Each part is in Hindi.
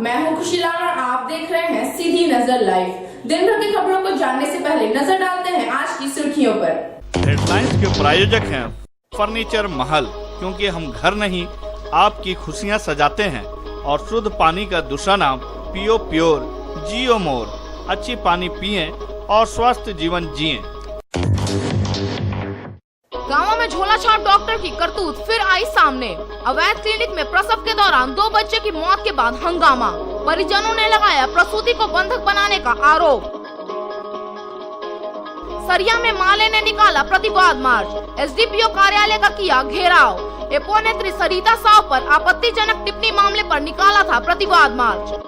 मैं हूं खुशी लाल और आप देख रहे हैं सीधी नजर लाइव। दिन भर की खबरों को जानने से पहले नजर डालते हैं आज की सुर्खियों पर। हेडलाइंस के प्रायोजक हैं फर्नीचर महल, क्योंकि हम घर नहीं आपकी खुशियां सजाते हैं। और शुद्ध पानी का दूसरा नाम पियो प्योर, जियो मोर। अच्छी पानी पिएं और स्वस्थ जीवन जिएं। गांव में झोला छाप डॉक्टर की करतूत फिर आई सामने। अवैध क्लिनिक में प्रसव के दौरान 2 बच्चे की मौत के बाद हंगामा। परिजनों ने लगाया प्रसूति को बंधक बनाने का आरोप। सरिया में माले ने निकाला प्रतिवाद मार्च। एसडीपीओ कार्यालय का किया घेराव। एपो नेत्री सरिता साव पर आपत्तिजनक टिप्पणी मामले पर निकाला था प्रतिवाद मार्च।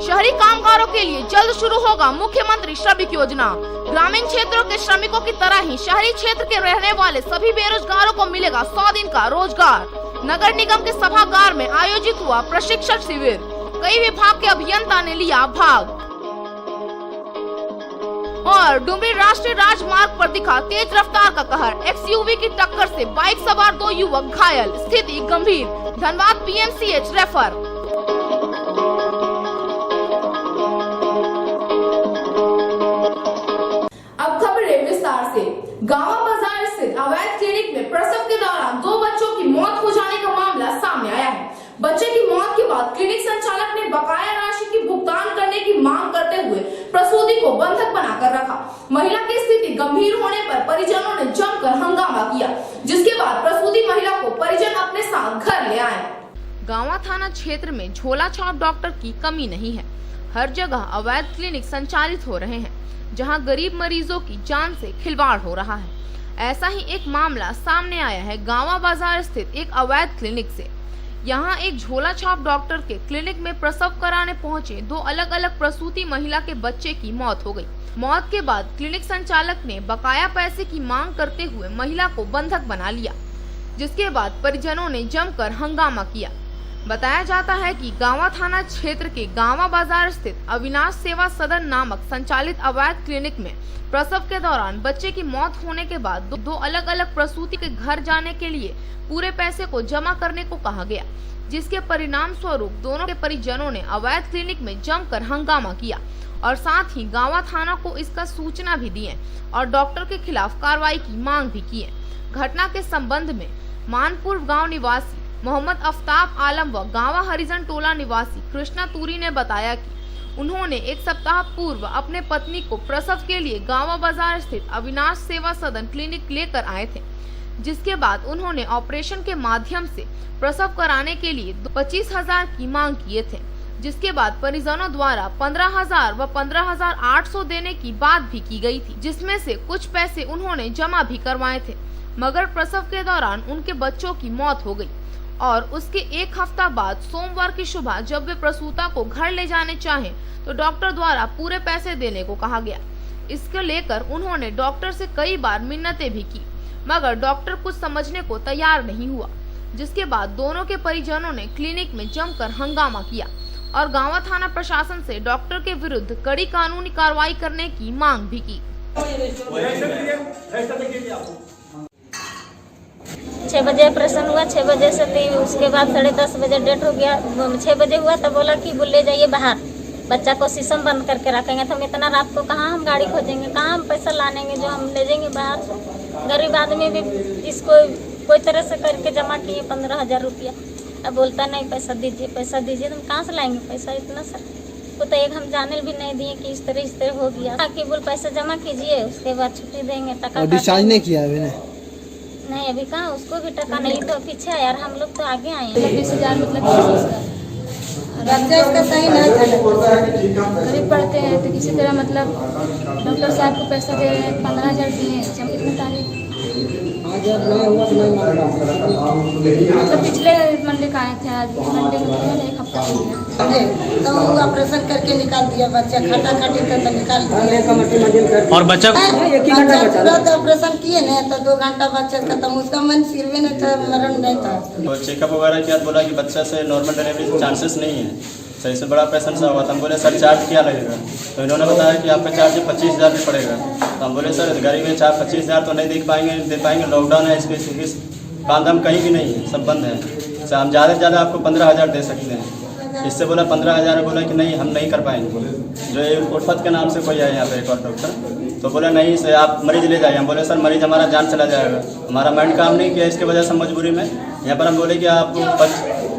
शहरी कामगारों के लिए जल्द शुरू होगा मुख्यमंत्री श्रमिक योजना। ग्रामीण क्षेत्रों के श्रमिकों की तरह ही शहरी क्षेत्र के रहने वाले सभी बेरोजगारों को मिलेगा 100 दिन का रोजगार। नगर निगम के सभागार में आयोजित हुआ प्रशिक्षण शिविर। कई विभाग के अभियंता ने लिया भाग। और डुमरी राष्ट्रीय राजमार्ग पर दिखा तेज रफ्तार का कहर। एक्सयूवी की टक्कर से बाइक सवार 2 युवक घायल, स्थिति गंभीर। Dhanbad PMCH refer. गावा बाजार स्थित अवैध क्लिनिक में प्रसव के दौरान 2 बच्चों की मौत हो जाने का मामला सामने आया है। बच्चे की मौत के बाद क्लिनिक संचालक ने बकाया राशि की भुगतान करने की मांग करते हुए प्रसूति को बंधक बनाकर रखा। महिला की स्थिति गंभीर होने पर परिजनों ने जमकर हंगामा किया, जिसके बाद प्रसूति महिला को परिजन अपने साथ घर ले आए। गांवा थाना क्षेत्र में झोला छाप डॉक्टर की कमी नहीं है। हर जगह अवैध क्लिनिक संचालित हो रहे हैं, जहां गरीब मरीजों की जान से खिलवाड़ हो रहा है। ऐसा ही एक मामला सामने आया है गांवा बाजार स्थित एक अवैध क्लिनिक से। यहां एक झोला छाप डॉक्टर के क्लिनिक में प्रसव कराने पहुंचे 2 अलग अलग प्रसूति महिला के बच्चे की मौत हो गई। मौत के बाद क्लिनिक संचालक ने बकाया पैसे की मांग करते हुए महिला को बंधक बना लिया, जिसके बाद परिजनों ने जमकर हंगामा किया। बताया जाता है कि गांवा थाना क्षेत्र के गांवा बाजार स्थित अविनाश सेवा सदन नामक संचालित अवैध क्लिनिक में प्रसव के दौरान बच्चे की मौत होने के बाद 2 अलग अलग प्रसूति के घर जाने के लिए पूरे पैसे को जमा करने को कहा गया, जिसके परिणाम स्वरूप दोनों के परिजनों ने अवैध क्लिनिक में जमकर हंगामा किया और साथ ही गांवा थाना को इसका सूचना भी दी है और डॉक्टर के खिलाफ कार्रवाई की मांग भी की है। घटना के संबंध में मानपुर गाँव निवासी मोहम्मद अफ्ताब आलम व गांवा हरिजन टोला निवासी कृष्णा तूरी ने बताया कि उन्होंने 1 सप्ताह पूर्व अपने पत्नी को प्रसव के लिए गांवा बाजार स्थित अविनाश सेवा सदन क्लिनिक लेकर आए थे, जिसके बाद उन्होंने ऑपरेशन के माध्यम से प्रसव कराने के लिए 25,000 की मांग किए थे, जिसके बाद परिजनों द्वारा 15,000 व 15,800 देने की बात भी की गई थी, जिसमें से कुछ पैसे उन्होंने जमा भी करवाए थे। मगर प्रसव के दौरान उनके बच्चों की मौत हो गई और उसके 1 हफ्ता बाद सोमवार की सुबह जब वे प्रसूता को घर ले जाने चाहें तो डॉक्टर द्वारा पूरे पैसे देने को कहा गया। इसको लेकर उन्होंने डॉक्टर से कई बार मिन्नतें भी की, मगर डॉक्टर कुछ समझने को तैयार नहीं हुआ, जिसके बाद दोनों के परिजनों ने क्लिनिक में जमकर हंगामा किया और गांवा थाना प्रशासन से डॉक्टर के विरुद्ध कड़ी कानूनी कार्रवाई करने की मांग भी की। 6 बजे ऑपरेशन हुआ, 6 बजे से उसके बाद 10:30 बजे डेट हो गया। 6 बजे हुआ तो बोला कि ले जाइए बाहर, बच्चा को शीशम बंद करके रखेंगे। तो हम इतना रात को कहाँ हम गाड़ी खोजेंगे, कहाँ हम पैसा लानेंगे जो हम ले जाएंगे बाहर से। गरीब आदमी भी इसको कोई तरह से करके जमा किए 15,000 रुपया। अब बोलता नहीं पैसा दीजिए पैसा दीजिए, तो हम कहाँ से लाएंगे पैसा इतना सर। वो तो एक हम जाने भी नहीं दिए कि इस तरह हो गया कि बोल पैसा जमा कीजिए, उसके बाद छुट्टी देंगे। टका डिस्चार्ज नहीं किया अभी नहीं, अभी कहाँ उसको भी टका नहीं, तो पीछे यार हम लोग तो आगे आए हैं। 20,000 मतलब बच्चा इसका सही नहीं था, गरीब पढ़ते हैं तो किसी तरह मतलब डॉक्टर साहब को पैसा दे रहे हैं, 15,000 दिए। कितनी तारीख मतलब पिछले मंडे का आए थे, आज मंडे में 1 हफ्ता हो गया। तो ऑपरेशन करके निकाल दिया बच्चा, खटा खटी तो निकाल दिया। और बच्चा तुरंत ऑपरेशन किए ना तो 2 घंटा बच्चा खत्म, उसका मन सिर में नहीं था, मरण नहीं था। तो चेकअप वगैरह किया, बोला कि बच्चा से नॉर्मल डिलीवरी के चांसेस नहीं है। सर इससे बड़ा ऑपरेशन सा हुआ था। हम बोले सर चार्ज क्या लगेगा, तो इन्होंने बताया कि आपका चार्ज 25,000 भी पड़ेगा। तो हम बोले सर गाड़ी में 25,000 तो नहीं दे पाएंगे, लॉकडाउन है, इसके काम दाम कहीं भी नहीं है, सब बंद है। सर हम ज़्यादा से ज़्यादा आपको 15,000 दे सकते हैं। इससे बोला 15,000, बोला कि नहीं हम नहीं कर पाएंगे। जो ये उर्फत के नाम से कोई है यहाँ पे एक और डॉक्टर, तो बोला नहीं सर आप मरीज़ ले जाइए। हम बोले सर मरीज़ हमारा जान चला जाएगा, हमारा माइंड काम नहीं किया, इसकी वजह से मजबूरी में यहाँ पर हम बोले कि आप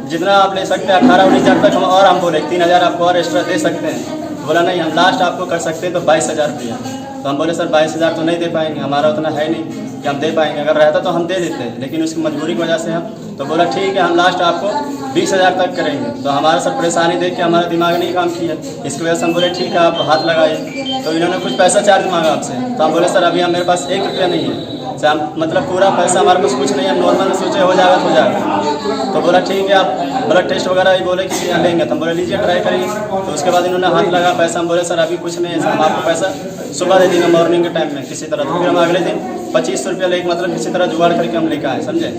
जितना आप ले सकते हैं 18-19 हज़ार तक हम, और हम बोले 3,000 आपको और एक्स्ट्रा दे सकते हैं। बोला नहीं हम लास्ट आपको कर सकते हैं तो 22,000 रुपया। तो हम बोले सर 22,000 तो नहीं दे पाएंगे, हमारा उतना है नहीं कि हम दे पाएंगे, अगर रहता तो हम दे देते, लेकिन उसकी मजबूरी की वजह से हम, तो बोला ठीक है हम लास्ट आपको 20,000 तक करेंगे। तो हमारा सब परेशानी देख के हमारा दिमाग नहीं काम किया, इसकी वजह से हम बोले ठीक है आप हाथ लगाइए। तो इन्होंने कुछ पैसा चार्ज मांगा आपसे, तो हम बोले सर अभी हम मेरे पास 1 रुपया नहीं है सर, हम मतलब पूरा पैसा हमारे पास कुछ नहीं है, नॉर्मल सोचे हो जाएगा तो हो जाएगा। तो बोला ठीक है आप ब्लड टेस्ट वगैरह ही बोले कि लेंगे, तो हम बोले लीजिए ट्राई करिए। तो उसके बाद इन्होंने हाथ लगा पैसा, हम बोले सर अभी कुछ नहीं है सर, हम आपको पैसा सुबह दे देंगे मॉर्निंग के टाइम में किसी तरह। तो फिर हम अगले दिन 2500 रुपया लेके मतलब किसी तरह जुगाड़ करके हम लेकर आए, समझे।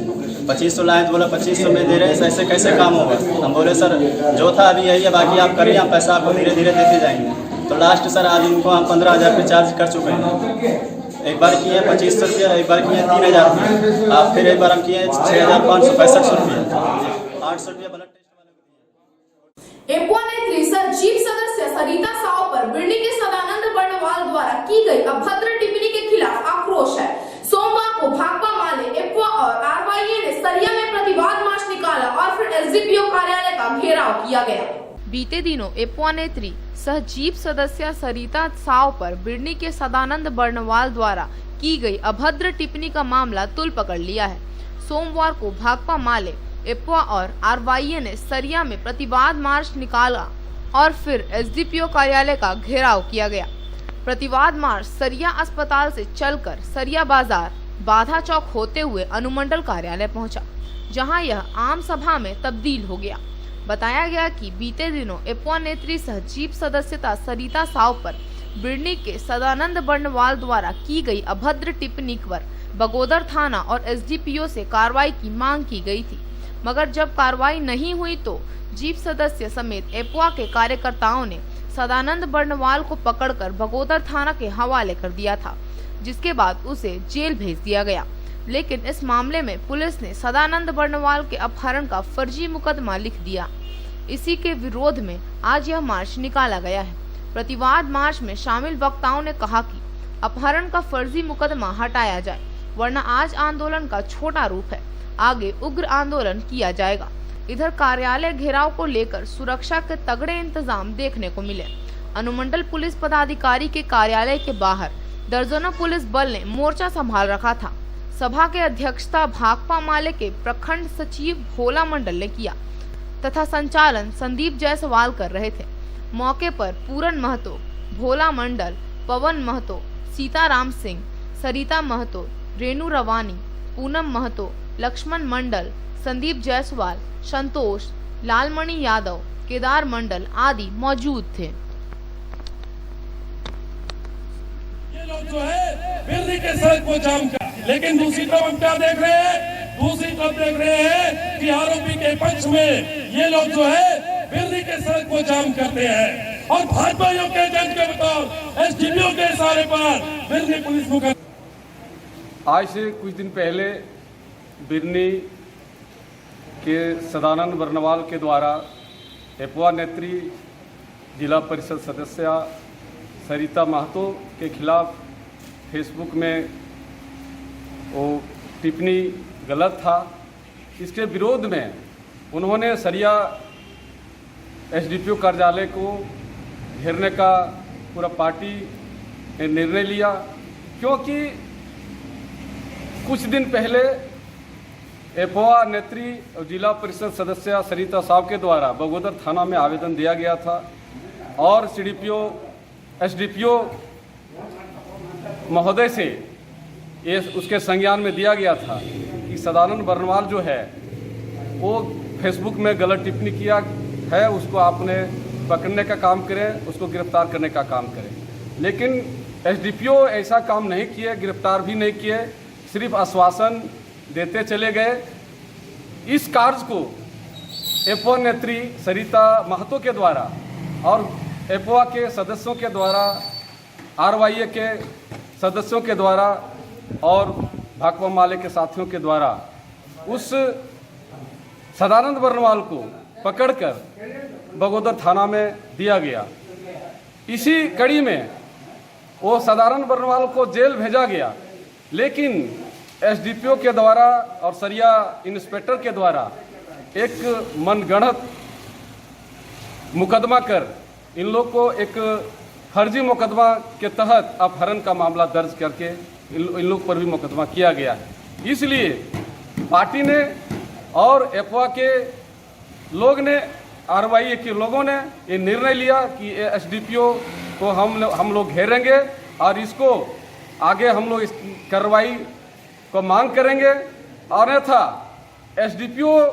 2500 लाए तो बोला 2500 में दे रहे हैं, ऐसे कैसे काम होगा। हम बोले सर जो था अभी यही है, बाकी आप करिए, हम पैसा आपको धीरे धीरे देते जाएंगे। तो लास्ट सर आज इनको हम 15,000 रुपये चार्ज कर चुके हैं। एक बार किए 2500 रुपया, एक बार किए 3,000 रुपया, आप फिर एक बार हम किए 6,565 रुपया, 800 रुपया ब्लड टेस्ट वाले। एपुआ ने सजीव सदस्य सरिता साव पर बिरनी के सदानंद बर्णवाल द्वारा की गई अभद्र टिप्पणी के खिलाफ आक्रोश है। सोमवार को भाकपा माले, एपुआ और आरवाईए ने सरिया में प्रतिवाद मार्च निकाला और फिर एसडीपीओ कार्यालय का घेराव किया गया। बीते दिनों एपुआ नेत्री सहजीव सदस्य सरिता साव पर बिरनी के सदानंद बर्णवाल द्वारा की गई अभद्र टिप्पणी का मामला तुल पकड़ लिया है। सोमवार को भाकपा माले, एपुआ और आरवाईए ने सरिया में प्रतिवाद मार्च निकाला और फिर एसडीपीओ कार्यालय का घेराव किया गया। प्रतिवाद मार्च सरिया अस्पताल से चलकर सरिया बाजार, बाधा चौक होते हुए अनुमंडल कार्यालय पहुंचा, जहां यह आम सभा में तब्दील हो गया। बताया गया कि बीते दिनों एपुआ नेत्री सहजीव सदस्यता सरिता साव पर बिरनी के सदानंद बर्णवाल द्वारा की गई अभद्र टिप्पणी पर बगोदर थाना और एसडीपीओ से कार्रवाई की मांग की गई थी, मगर जब कार्रवाई नहीं हुई तो जीप सदस्य समेत एपुआ के कार्यकर्ताओं ने सदानंद बर्णवाल को पकड़कर बगोदर थाना के हवाले कर दिया था, जिसके बाद उसे जेल भेज दिया गया। लेकिन इस मामले में पुलिस ने सदानंद बर्णवाल के अपहरण का फर्जी मुकदमा लिख दिया। इसी के विरोध में आज यह मार्च निकाला गया है। प्रतिवाद मार्च में शामिल वक्ताओं ने कहा कि अपहरण का फर्जी मुकदमा हटाया जाए, वरना आज आंदोलन का छोटा रूप है, आगे उग्र आंदोलन किया जाएगा। इधर कार्यालय घेराव को लेकर सुरक्षा के तगड़े इंतजाम देखने को मिले। अनुमंडल पुलिस पदाधिकारी के कार्यालय के बाहर दर्जनों पुलिस बल ने मोर्चा संभाल रखा था। सभा के अध्यक्षता भाकपा माले के प्रखंड सचिव भोला मंडल ने किया तथा संचालन संदीप जायसवाल कर रहे थे। मौके पर पूरन महतो, भोला मंडल, पवन महतो, सीताराम सिंह, सरिता महतो, रेणु रवानी, पूनम महतो, लक्ष्मण मंडल, संदीप जायसवाल, संतोष, लालमणि यादव, केदार मंडल आदि मौजूद थे। ये लोग जो है बिरनी के सड़क को जाम कर, लेकिन दूसरी तरफ हम क्या देख रहे हैं? दूसरी तरफ देख रहे हैं कि आरोपी के पक्ष में ये लोग जो है बिरनी के सड़क को जाम करते हैं और भाजपाइयों के एजेंट के बतौर एसडीपीओ के इशारे पर बिरनी पुलिस मुकदमा। आज से कुछ दिन पहले बिरनी के सदानंद बर्णवाल के द्वारा एपुआ नेत्री जिला परिषद सदस्य सरिता महतो के खिलाफ फेसबुक में वो टिप्पणी गलत था। इसके विरोध में उन्होंने सरिया एसडीपीओ कार्यालय को घेरने का पूरा पार्टी ने निर्णय लिया, क्योंकि कुछ दिन पहले एपुआ नेत्री और जिला परिषद सदस्य सरिता साव के द्वारा बगोदर थाना में आवेदन दिया गया था और सीडीपीओ एसडीपीओ महोदय से ये उसके संज्ञान में दिया गया था कि सदानंद बर्णवाल जो है वो फेसबुक में गलत टिप्पणी किया है, उसको आपने पकड़ने का काम करें, उसको गिरफ्तार करने का काम करें। लेकिन एसडीपीओ ऐसा काम नहीं किए, गिरफ्तार भी नहीं किए, सिर्फ आश्वासन देते चले गए। इस कार्य को एपुआ नेत्री सरिता महतो के द्वारा और एपुआ के सदस्यों के द्वारा, आरवाईए के सदस्यों के द्वारा और भाकपा माले के साथियों के द्वारा उस सदानंद बर्नवाल को पकड़कर बगोदर थाना में दिया गया। इसी कड़ी में वो सदानंद बर्नवाल को जेल भेजा गया, लेकिन एसडीपीओ के द्वारा और सरिया इंस्पेक्टर के द्वारा एक मनगढ़ंत मुकदमा कर इन लोग को एक फर्जी मुकदमा के तहत अपहरण का मामला दर्ज करके इन लोग पर भी मुकदमा किया गया है। इसलिए पार्टी ने और एपवा के लोग ने, आरवाई के लोगों ने ये निर्णय लिया कि एसडीपीओ को हम लोग घेरेंगे और इसको आगे हम लोग इस कार्रवाई को मांग करेंगे। अन्यथा एसडीपीओ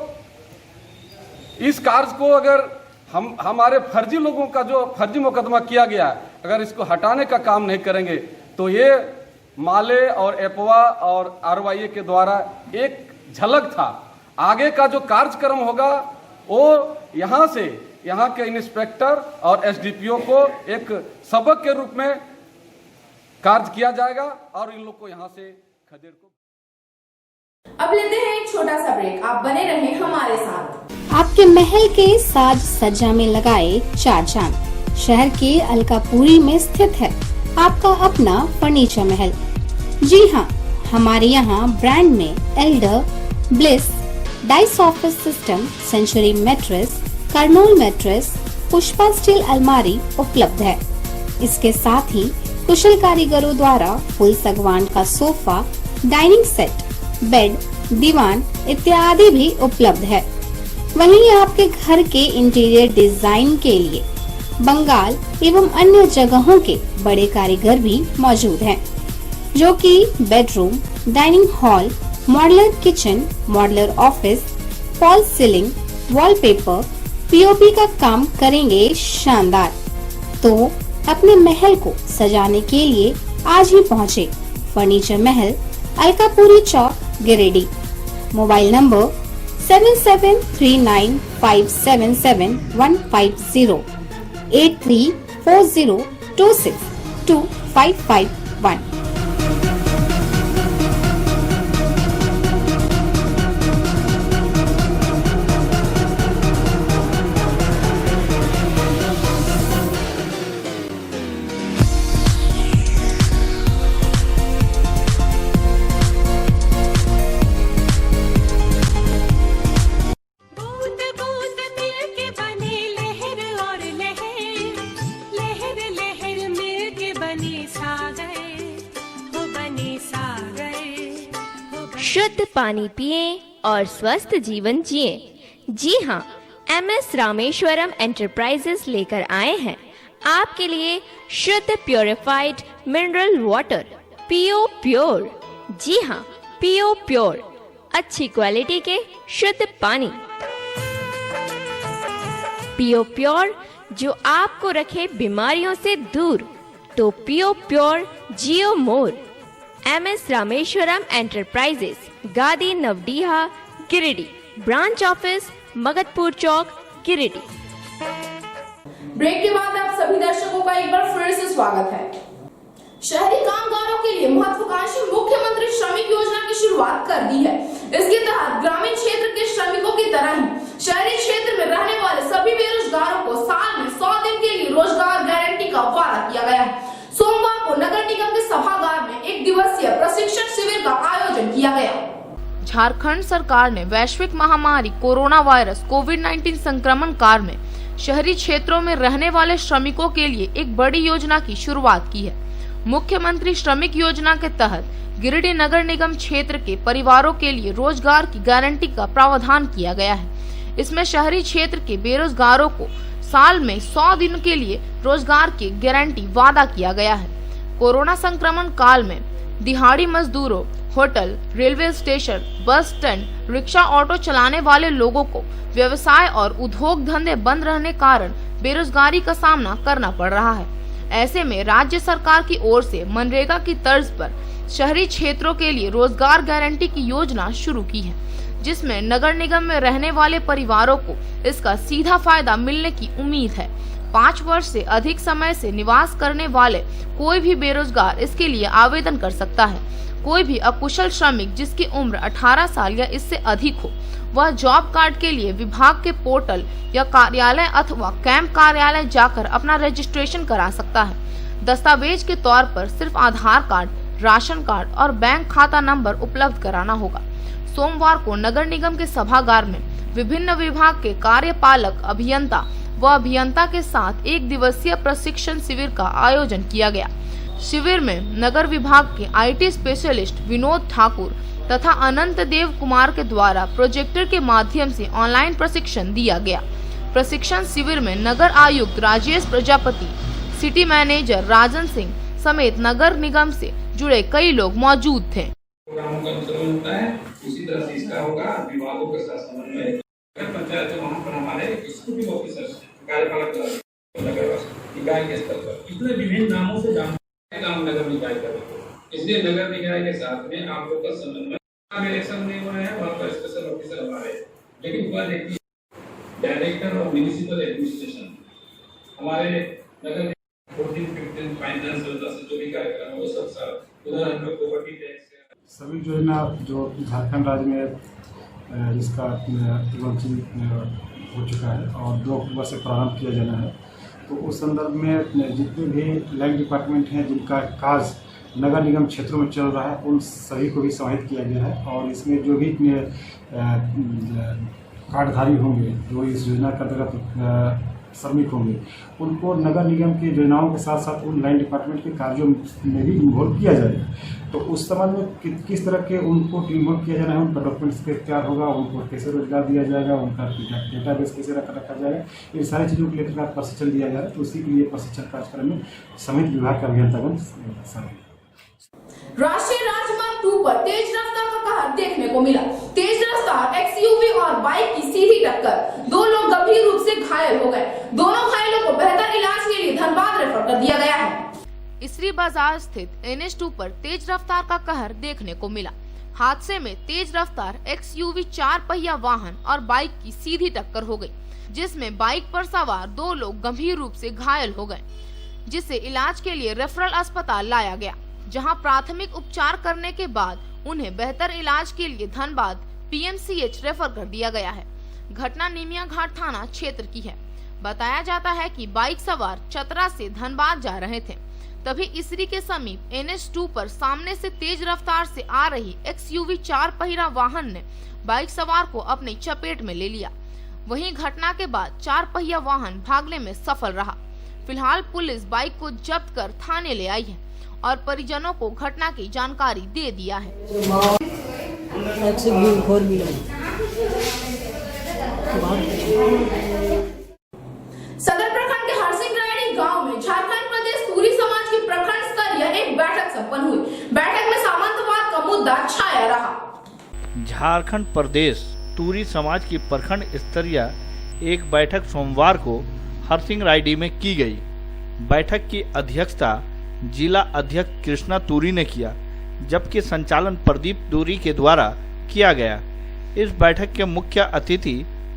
इस कार्य को अगर हमारे फर्जी लोगों का जो फर्जी मुकदमा किया गया, अगर इसको हटाने का काम नहीं करेंगे तो ये माले और एपवा और आरवाई के द्वारा एक झलक था। आगे का जो कार्यक्रम होगा वो यहाँ के इंस्पेक्टर और एसडीपीओ को एक सबक के रूप में कार्य किया जाएगा और इन लोग को यहाँ से खदेड़ को। अब लेते हैं एक छोटा सा ब्रेक, आप बने रहें हमारे साथ। आपके महल के साज सज्जा में लगाए चार चांद शहर के अलकापुरी में स्थित है आपका अपना फर्नीचर महल। जी हाँ, हमारे यहाँ ब्रांड में Elder, Bliss, Dice office system, Century mattress, Kurnool mattress, Pushpa steel अलमारी उपलब्ध है। इसके साथ ही कुशल कारीगरों द्वारा फुल सागवान का सोफा, डाइनिंग सेट, बेड, दीवान इत्यादि भी उपलब्ध है। वहीं आपके घर के इंटीरियर डिजाइन के लिए बंगाल एवं अन्य जगहों के बड़े कारीगर भी मौजूद हैं, जो कि bedroom, dining hall, modular kitchen, modular office, fall ceiling, wallpaper, POP का काम करेंगे शानदार। तो अपने महल को सजाने के लिए आज ही पहुँचे furniture Mahal, Alkapuri Chowk, Giridih. Mobile number 7739577150 8340262551। शुद्ध पानी पिएं और स्वस्थ जीवन जिएं। जी हाँ, MS रामेश्वरम एंटरप्राइजेस लेकर आए हैं आपके लिए शुद्ध purified mineral water Pio Pure. जी हाँ, पीओ प्योर, अच्छी क्वालिटी के शुद्ध पानी। पीओ प्योर जो आपको रखे बीमारियों से दूर, तो पीओ प्योर जियो मोर। MS रामेश्वरम एंटरप्राइजेस, गादी नवडीहा, गिरिडीह। ब्रांच ऑफिस मगधपुर चौक, गिरिडीह। ब्रेक के बाद आप सभी दर्शकों का एक बार फिर से स्वागत है। शहरी कामगारों के लिए महत्वाकांक्षी मुख्यमंत्री श्रमिक योजना की शुरुआत कर दी है। इसके तहत ग्रामीण क्षेत्र के श्रमिकों की तरह ही शहरी क्षेत्र में रहने वाले सभी बेरोजगारों को साल में 100 दिन के लिए रोजगार गारंटी का वादा किया गया है। सोमवार को नगर निगम के सभागार में 1 दिवसीय प्रशिक्षण शिविर का आयोजन किया गया। झारखंड सरकार ने वैश्विक महामारी कोरोना वायरस कोविड-19 संक्रमण काल में शहरी क्षेत्रों में रहने वाले श्रमिकों के लिए एक बड़ी योजना की शुरुआत की है। मुख्यमंत्री श्रमिक योजना के तहत गिरिडीह नगर निगम क्षेत्र के परिवारों के लिए रोजगार की गारंटी का प्रावधान किया गया है। इसमें शहरी क्षेत्र के बेरोजगारों को साल में 100 दिन के लिए रोजगार की गारंटी वादा किया गया है। कोरोना संक्रमण काल में दिहाड़ी मजदूरों, hotel, railway station, bus stand, rickshaw, auto चलाने वाले लोगों को व्यवसाय और उद्योग धंधे बंद रहने कारण बेरोजगारी का सामना करना पड़ रहा है। ऐसे में राज्य सरकार की ओर से मनरेगा की तर्ज पर शहरी क्षेत्रों के लिए रोजगार गारंटी की योजना शुरू की है, जिसमें नगर निगम में रहने वाले परिवारों को इसका सीधा फायदा मिलने की उम्मीद है। 5 वर्ष से अधिक समय से निवास करने वाले कोई भी बेरोजगार इसके लिए आवेदन कर सकता है। कोई भी अकुशल श्रमिक जिसकी उम्र 18 साल या इससे अधिक हो, वह जॉब कार्ड के लिए विभाग के पोर्टल या कार्यालय अथवा कैंप कार्यालय जाकर अपना रजिस्ट्रेशन करा सकता है। दस्तावेज के तौर पर सिर्फ आधार कार्ड, राशन कार्ड और बैंक खाता नंबर उपलब्ध कराना होगा। सोमवार को नगर निगम के सभागार में विभिन्न विभाग के कार्यपालक अभियंता व अभियंता के साथ 1 दिवसीय प्रशिक्षण शिविर का आयोजन किया गया। शिविर में नगर विभाग के IT स्पेशलिस्ट विनोद ठाकुर तथा अनंत देव कुमार के द्वारा प्रोजेक्टर के माध्यम से ऑनलाइन प्रशिक्षण दिया गया। प्रशिक्षण शिविर में नगर आयुक्त राजेश प्रजापति, सिटी मैनेजर राजन सिंह समेत नगर निगम से जुड़े कई लोग मौजूद थे। प्रोग्रामों का अनुसरण होता है, उसी तरह से इसका होगा विभागों के साथ समन्वय। पंचायत जो वहाँ पर हमारे एग्जीक्यूटिव ऑफिसर कार्यपालक निकाय के स्तर पर इतने विभिन्न नामों से काम नगर निकाय कर रहे हैं। इसलिए नगर निकाय के साथ में आप लोग का समन्वय इलेक्शन नहीं हुआ है, वहाँ पर स्पेशल ऑफिसर हमारे, लेकिन वह देखिए डायरेक्टर ऑफ म्युनिसिपल एडमिनिस्ट्रेशन हमारे नगर 14-15 फाइनेंशियल जो भी कार्यक्रम है वो सब उधर हम लोग प्रॉपर्टी टैक्स सभी योजना जो झारखंड राज्य में इसका हो चुका है और 2 अक्टूबर से प्रारंभ किया जाना है। तो उस संदर्भ में जितने भी लैंड डिपार्टमेंट हैं जिनका कार्य नगर निगम क्षेत्रों में चल रहा है, उन सभी को भी समाहित किया गया है। और इसमें जो भी कार्डधारी होंगे, जो इस योजना के अंतर्गत श्रमिक होंगे, उनको नगर निगम की योजनाओं के साथ साथ उन लाइन डिपार्टमेंट के कार्यों में भी इन्वॉल्व किया जाएगा। तो उस संबंध में किस तरह के उनको इन्वॉल्व किया जाना है, उनका डॉक्यूमेंट्स कैसे तैयार होगा, उनको कैसे रोजगार दिया जाएगा, उनका डेटाबेस कैसे रखा जाएगा, इन सारी चीज़ों को लेकर प्रशिक्षण दिया जा रहा है। तो उसी के लिए प्रशिक्षण कार्यक्रम में समित विभाग का अभियंतागण शामिल। राष्ट्रीय राजमार्ग 2 पर तेज रफ्तार का कहर देखने को मिला। तेज रफ्तार XUV और बाइक की सीधी टक्कर, 2 लोग गंभीर रूप से घायल हो गए। दोनों घायलों को बेहतर इलाज के लिए धनबाद रेफर कर दिया गया है। इसरी बाजार स्थित NH2 पर तेज रफ्तार का कहर देखने को मिला। हादसे में तेज रफ्तार XUV 4 पहिया वाहन और बाइक की सीधी टक्कर हो गई, जिसमें बाइक पर सवार 2 लोग गंभीर रूप से घायल हो गए, जिसे इलाज के लिए रेफरल अस्पताल लाया गया, जहां प्राथमिक उपचार करने के बाद उन्हें बेहतर इलाज के लिए धनबाद PMCH रेफर कर दिया गया है। घटना निमिया घाट थाना क्षेत्र की है। बताया जाता है कि बाइक सवार चतरा से धनबाद जा रहे थे, तभी इसरी के समीप NH2 पर सामने से तेज रफ्तार से आ रही XUV 4 पहिया वाहन ने बाइक सवार को अपनी चपेट में ले लिया। वहीं घटना के बाद 4 पहिया वाहन भागने में सफल रहा। फिलहाल पुलिस बाइक को जब्त कर थाने ले आई है और परिजनों को घटना की जानकारी दे दिया है। सदर प्रखंड के हरसिंह गांव में झारखंड प्रदेश टूरी समाज की प्रखंड स्तरीय एक बैठक संपन्न हुई। बैठक में सामंतवाद का मुद्दा छाया रहा। झारखंड प्रदेश टूरी समाज की प्रखंड स्तरीय एक बैठक सोमवार को हरसिंह रायडी में की गई। बैठक की अध्यक्षता जिला अध्यक्ष कृष्णा तूरी ने किया, जबकि संचालन प्रदीप तूरी के द्वारा किया गया। इस बैठक के मुख्य अतिथि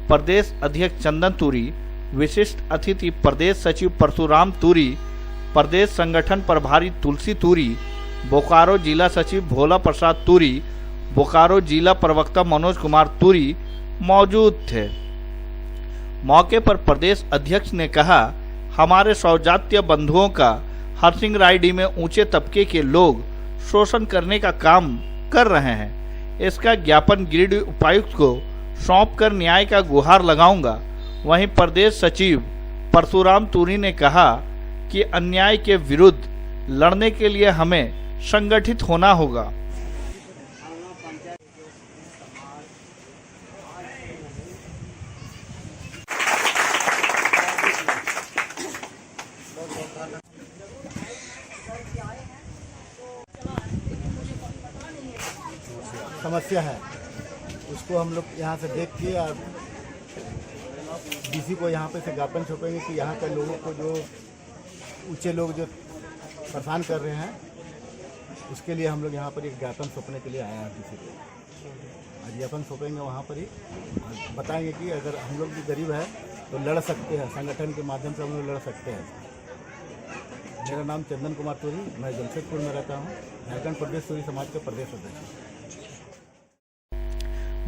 प्रदेश अध्यक्ष चंदन तूरी, विशिष्ट अतिथि प्रदेश सचिव परशुराम तूरी, प्रदेश संगठन प्रभारी तुलसी तूरी, बोकारो जिला सचिव भोला प्रसाद तूरी, बोकारो जिला प्रवक्ता मनोज कुमार तूरी मौजूद थे। मौके पर प्रदेश अध्यक्ष ने कहा, हमारे सौजातीय बंधुओं का हरसिंह रायडी में ऊंचे तबके के लोग शोषण करने का काम कर रहे हैं। इसका ज्ञापन गिरिडीह उपायुक्त को सौंपकर न्याय का गुहार लगाऊंगा। वहीं प्रदेश सचिव परशुराम तूरी ने कहा कि अन्याय के विरुद्ध लड़ने के लिए हमें संगठित होना होगा। समस्या है उसको हम लोग यहाँ से देख के और डीसी को यहाँ पे से ज्ञापन छपेंगे कि यहाँ के लोगों को जो ऊंचे लोग जो परेशान कर रहे हैं, उसके लिए हम लोग यहाँ पर एक ज्ञापन सौंपने के लिए आए हैं डीसी को। ज्ञापन सौंपेंगे वहाँ पर ही, बताएंगे कि अगर हम लोग भी गरीब है तो लड़ सकते हैं, संगठन के माध्यम से हम लोग लड़ सकते हैं। मेरा नाम चंदन कुमार तूरी, मैं जमशेदपुर में रहता हूँ, झारखंड प्रदेश तूरी समाज का प्रदेश अध्यक्ष।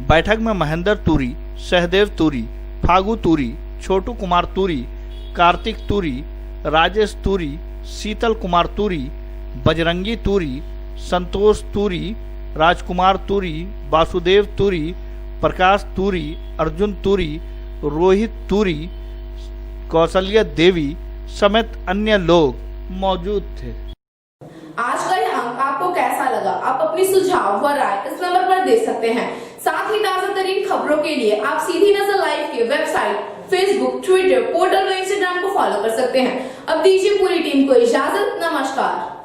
बैठक में महेंद्र तूरी, सहदेव तूरी, फागू तूरी, छोटू कुमार तूरी, कार्तिक तूरी, राजेश तूरी, शीतल कुमार तूरी, बजरंगी तूरी, संतोष तूरी, राजकुमार तूरी, वासुदेव तूरी, प्रकाश तूरी, अर्जुन तूरी, रोहित तूरी, कौशल्या देवी समेत अन्य लोग मौजूद थे। आज का यह अंक आपको कैसा लगा? आप अपनी सुझाव व राय इस नंबर पर दे सकते हैं। साथ ही ताजा तरीन खबरों के लिए आप सीधी नजर लाइव के वेबसाइट, फेसबुक, ट्विटर, पोर्टल व इंस्टाग्राम को फॉलो कर सकते हैं। अब दीजिए पूरी टीम को इजाजत। नमस्कार।